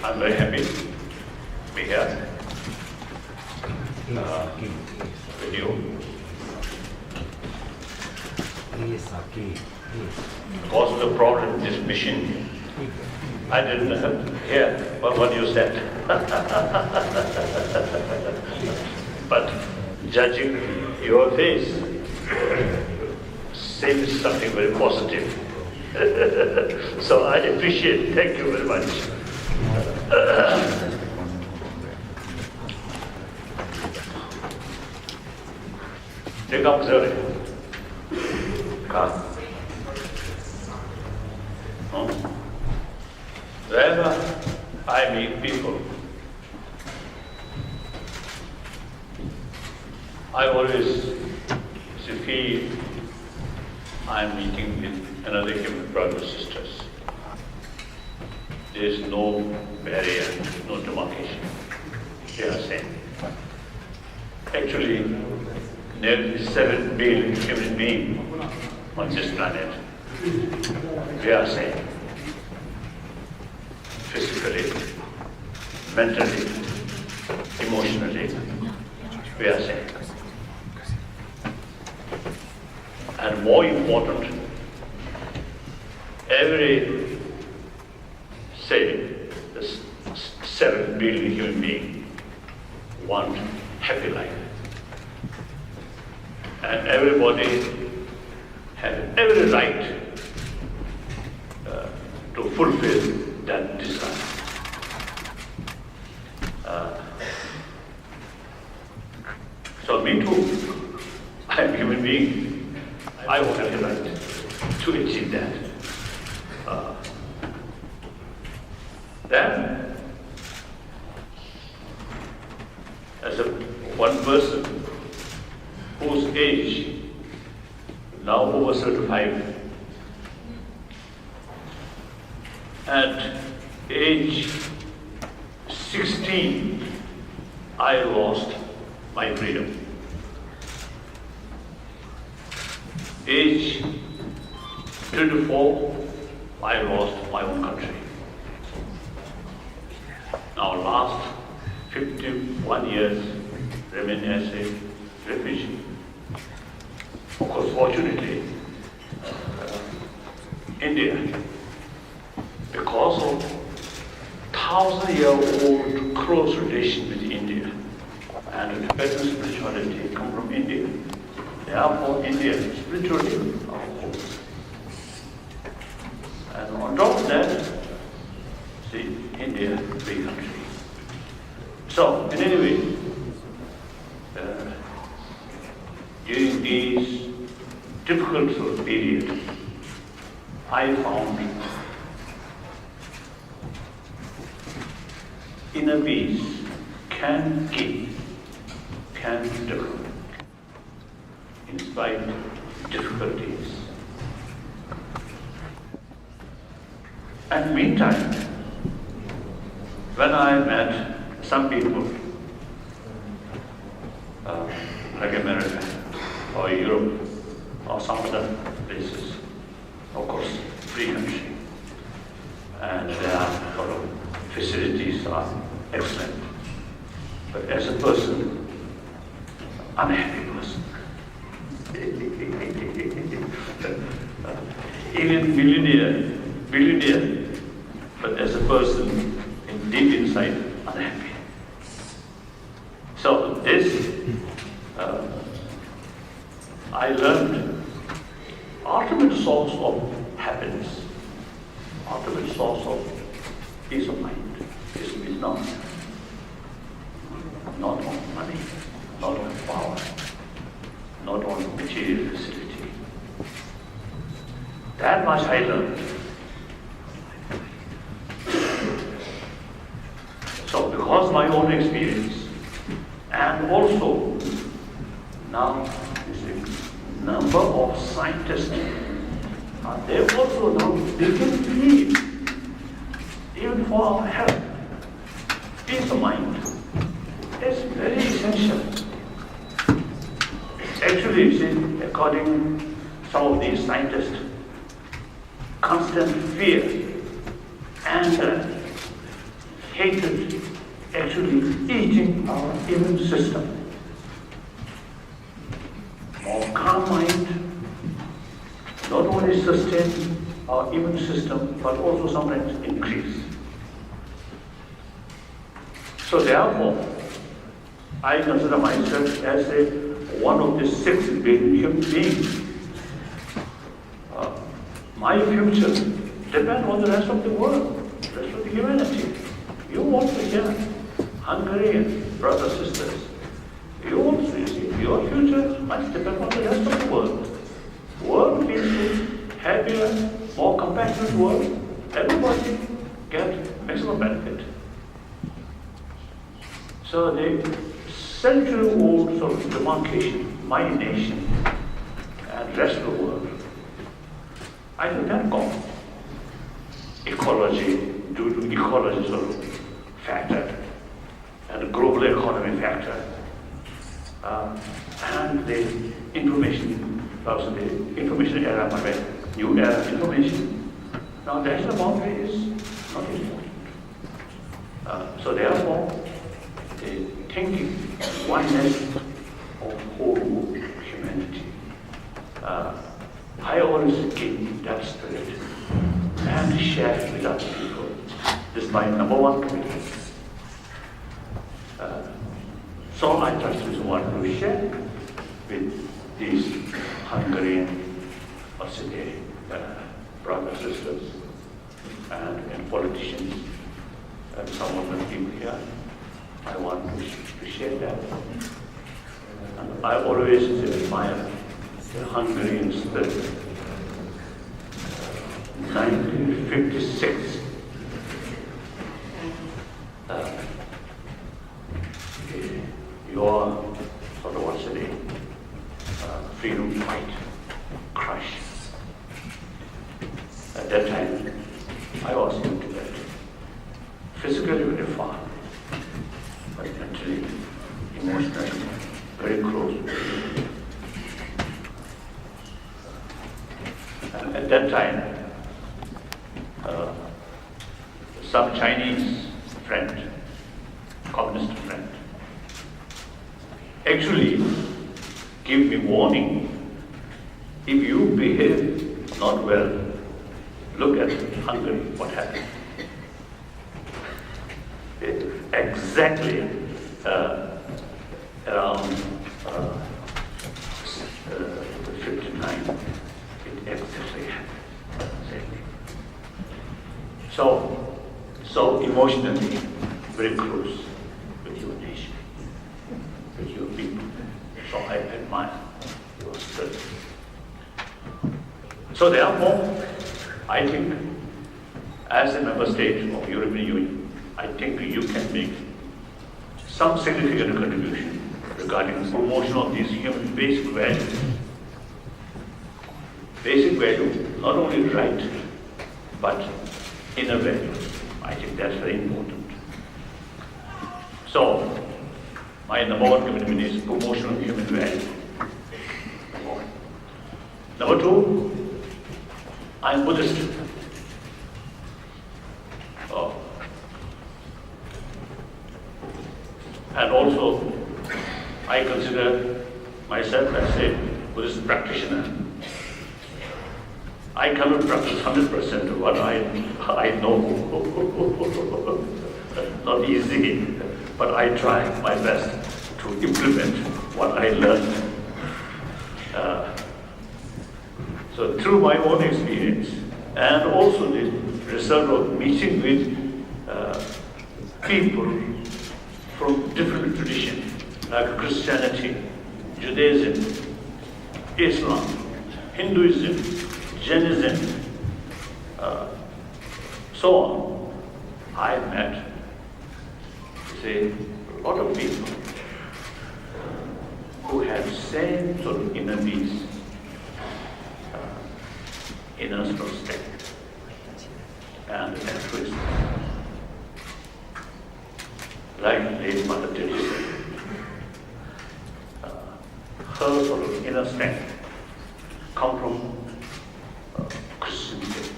I'm very happy to be here with you. Because of the problem with this mission, I didn't hear what you said. But judging your face, seems something very positive. So I appreciate it. Thank you very much. Take up, sir. Come. Wherever I meet people, I always feel I'm meeting with another human brothers and sisters. There is no barrier, no demarcation. They are same. Actually, nearly 7 billion human beings on this planet. We are same. Physically, mentally, emotionally, we are same. And more important, every, say, the 7 billion human beings want happy life. And everybody has every right to fulfill that desire. So me too, I am a human being. I want to have right to achieve that. Then, as one person whose age now over 75, at age 16, I lost my freedom. Age 24, I lost my own country. Now last 51 years remain as a refugee. Of course, fortunately, India, because of 1,000-year-old close relation with India, and the Tibetan spirituality come from India. Therefore, India is spiritually our home. And on top of that, see, India, big country. So, in any way, during these difficult period, I found inner peace can give, can develop, in spite of difficulties. And meantime, when I met some people, like America or Europe or some other places, of course, free country, and their sort of facilities are excellent. But as a person, unhappy person. Even billionaire, but as a person, in deep inside, unhappy. So this, I learned ultimate source of happiness, ultimate source of peace of mind is not on money, not on power, not on material facility. That much I learned. So because my own experience, and also now you see, number of scientists, they also now they can believe, even for our health, peace of mind is very essential. Actually, you see, according to some of these scientists, constant fear and hatred actually eating our immune system. More calm mind not only sustain our immune system, but also sometimes increase. So therefore, I consider myself as one of the 6 billion human beings. My future depends on the rest of the world, the rest of the humanity. You also hear Hungarian brothers, sisters. You also, you see, your future must depend on the rest of the world. World peaceful, happier, more compassionate world. Everybody get maximum benefit. So the century-old sort of demarcation, my nation and rest of the world, I think that's gone. Ecology, due to ecology sort of factor, and the global economy factor, and the information, also the information era, new era of information. Now national boundary is not important. So therefore, the thinking oneness of whole humanity. I always keep that spirit and share it with other people. This is my number 1 commitment. So I just want to share with these Hungarian brothers, sisters, and politicians, and some of the people here. I want to share that. And I always admire the Hungarian spirit. 1956, your sort of what's the name? Freedom fight crash. At that time, I was into that. Physically very far, but mentally, emotionally, very close. And at that time, some Chinese friend, communist friend, actually give me warning. If you behave not well, look at Hungary, what happened. Exactly around 59, it exactly happened. So emotionally very close with your nation, with your people. So I admire your spirit. So therefore, I think as a member state of European Union, I think you can make some significant contribution regarding the promotion of these human basic values. Basic value, not only right, but inner value. I think that's very important. So, my number 1 commitment is promotion of human value. Number 2, I'm Buddhist. And also, I consider myself as a Buddhist practitioner. I cannot practice 100% of what I know. Not easy, but I try my best to implement what I learned. So through my own experience, and also the result of meeting with people from different traditions, like Christianity, Judaism, Islam, Hinduism, Jainism, so on, I met, say, a lot of people who have same sort of inner peace, inner strength, and altruism. Like late Mother Teresa, her sort of inner strength come from Christian faith.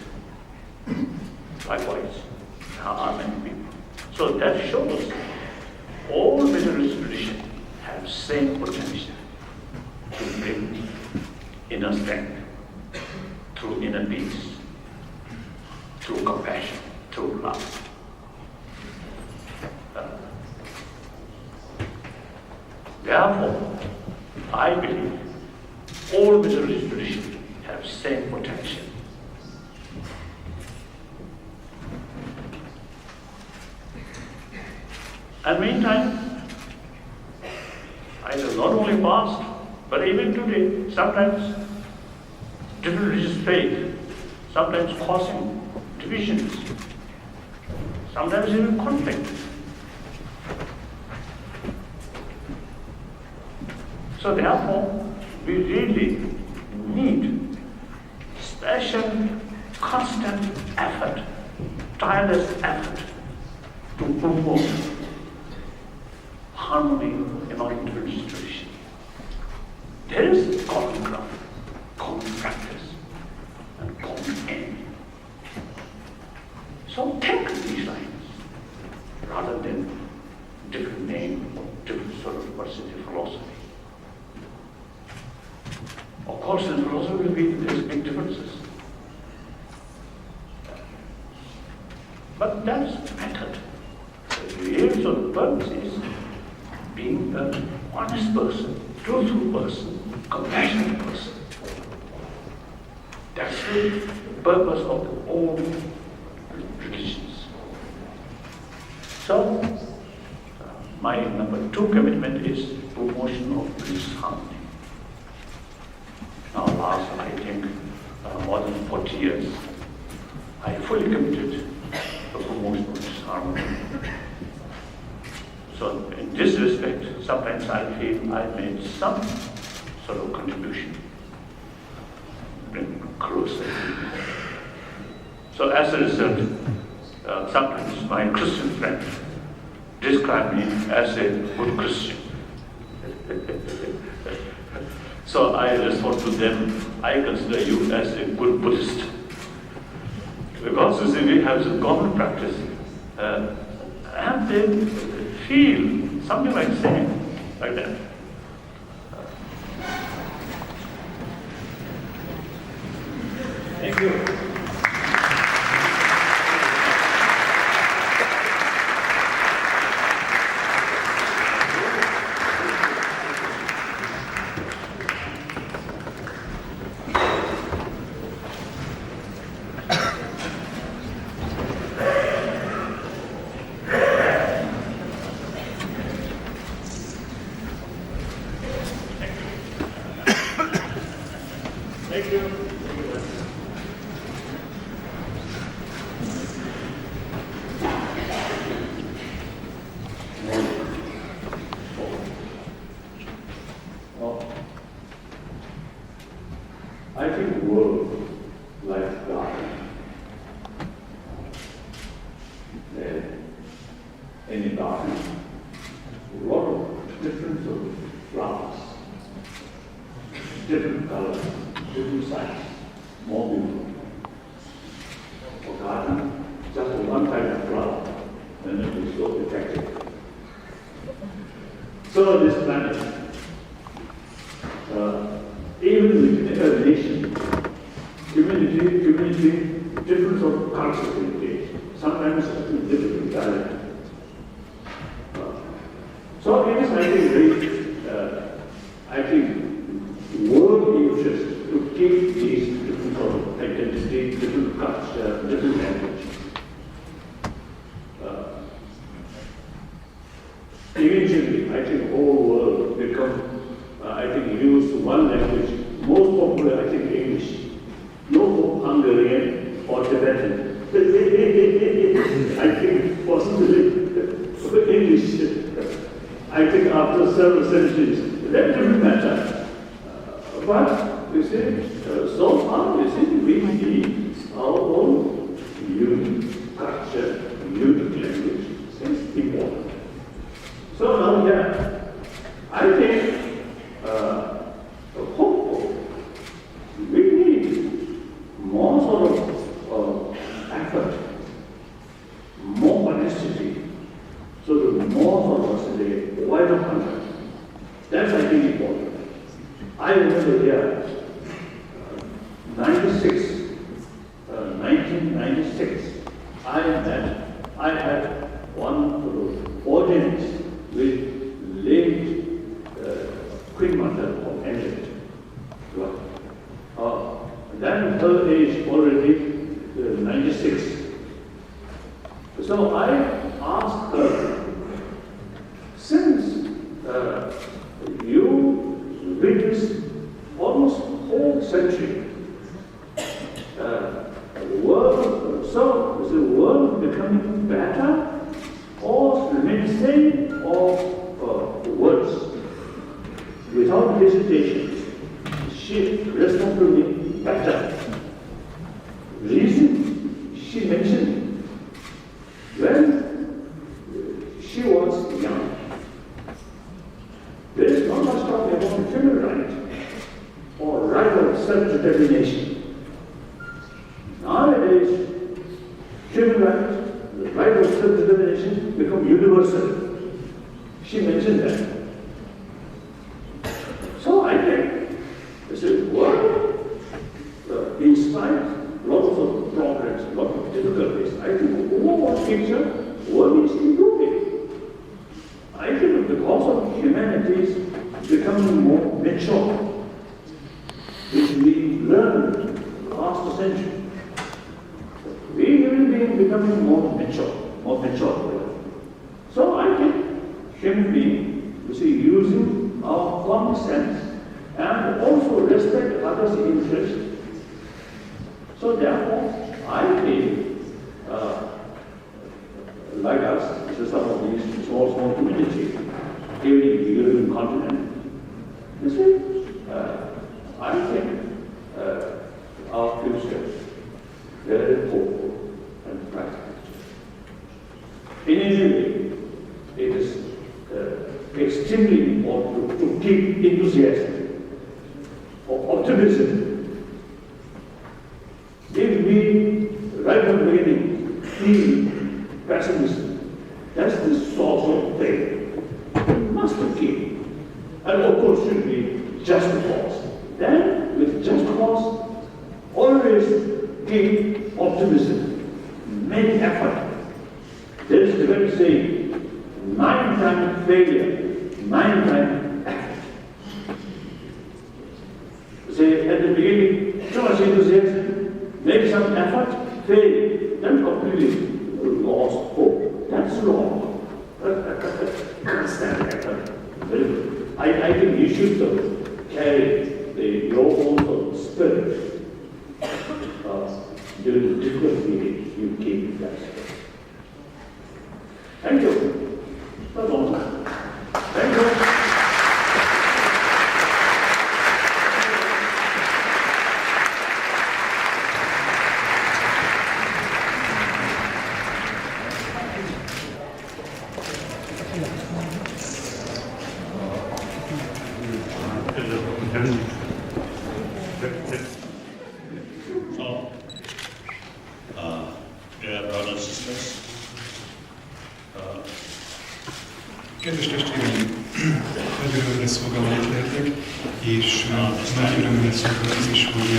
Likewise, there are many people. So that shows all materialist traditions have same potential to bring inner strength through inner peace, through compassion, through love. Therefore, I believe all materialist traditions have same potential. And meantime, either not only past, but even today, sometimes different religious faith, sometimes causing divisions, sometimes even conflict. So therefore, we really need special, constant effort, tireless effort to promote harmony among different traditions. There is common ground, common practice, and common aim. So take these lines rather than different name, different sort of positive philosophy. Of course, in philosophy there's big differences. But that's method. The real sort of purpose is being an honest person, truthful person, compassionate person. That's the purpose of all religions. So, my number 2 commitment is promotion of peace, harmony. Now, last, I think, more than 40 years, I fully committed to the promotion of peace, harmony. So, in this respect, sometimes I feel I made some sort of contribution, bring closer. So, as a result, sometimes my Christian friends describe me as a good Christian. So I respond to them, I consider you as a good Buddhist. Because you see, we have some common practice. And they feel something like same, like that. Thank you. I think the world, like garden, any garden, a lot of different sort of flowers, different colors, different sizes, more beautiful. A garden, just one type of flower, and it is so effective. So this planet, even within a nation, community, different sort of cultures in it, sometimes in different dialect. So it is, I think, I think, world interest to keep these different sort of identity, different culture, different language. Eventually, I think whole world become, I think, use one language. Most popular, I think, English. No Hungarian or Tibetan. I think possibly English. I think after several centuries, that didn't matter. But you see, so far, you see, we need our own unique culture, unique language. It's important. So now, yeah, I think hopeful. We need more sort of effort, more honesty, more or less the wider context. That's, I think, important. I remember here, 1996, I had one audience with late Queen Mother of England. Then her age already 96. So I asked her, since you witnessed almost whole century, is the world becoming better or remain the same or worse? Without hesitation, she responded to me, better. Reason she mentioned, when she was young, there is not much talk about human right or right of self-determination. Nowadays, human right, the right of self-determination become universal. She mentioned that. So I think this is world, in spite lots of problems, lots of difficulties. I think overall picture, world is improving. I think because of humanity's becoming more mature, which we learned last century. We human beings becoming more mature. So I think human beings, using our common sense and also respect others' interests. So therefore, I feel, like us, some of these small communities, even in the European continent, you see, I think our future very hopeful and bright. In any way, it is extremely important to keep enthusiasm or optimism. If we, right from the beginning, feel pessimism, that's the source of pain. We must keep. And of course, should be just cause. Then, with just cause, always keep optimism, make effort. There is the very saying, 9 times failure, 9 times effort. Say at the beginning, too much enthusiasm, make some effort, fail, then completely lost hope. That's wrong. Can't stand effort. I think you should carry your own spirit. During the difficult period, you keep that. Thank you. That's all. Thank you. Kedves testvéreim, nagy örömmel szolgálom, hogy itt lehetek, és nagy örömmel szolgálom az is, hogy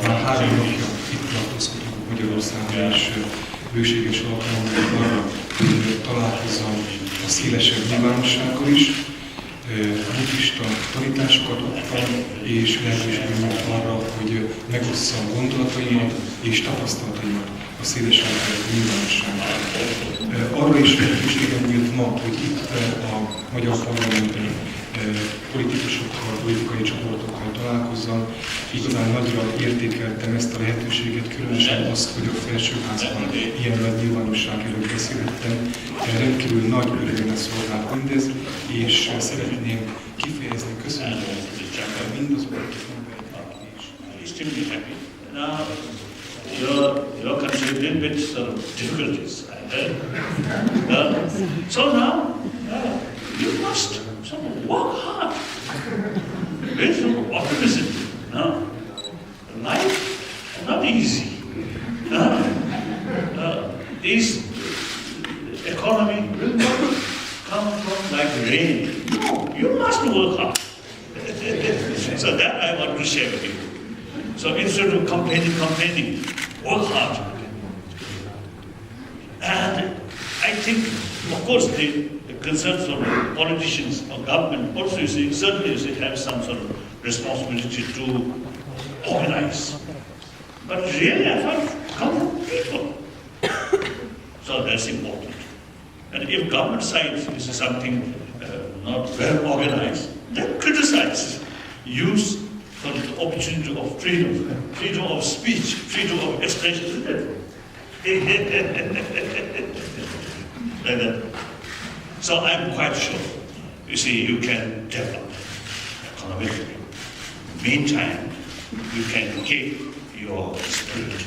már 3 napja itt tartózkodunk Magyarországon, és bőséges alkalommal arra, hogy találkozzam a szélesebb nyilvánossággal is, buddhista tanításokat adtam, és lehetőségem volt arra, hogy megosszam gondolataimat és tapasztalataimat a szélesebb nyilvánossággal. Arra is lehetőségem nyílt ma, hogy itt a magyar parlamentben politikusokkal, politikai csoportokkal találkozzam. Igazán nagyra értékeltem ezt a lehetőséget, különösen azt, hogy a felsőházban ilyen nagy nyilvánosság előtt beszélhettem. Rendkívül nagy örömmel szolgált mindez, és szeretném kifejezni köszönetet mindazoknak, akik munkáját You're considering with some difficulties, I heard. So now, you must work hard. With some optimism. Life not easy. This economy will not come rain. No, you must work hard. So that I want to share with you. So instead of complaining, work hard. And I think, of course, the concerns of politicians or government also, you see, certainly you see, have some sort of responsibility to organize. But really effort comes from people. So that's important. And if government side is something not well organized, then criticize. Use for the opportunity of freedom of speech, freedom of expression, isn't it? Like that. So I'm quite sure, you see, you can develop economically. Meantime, you can keep your spirit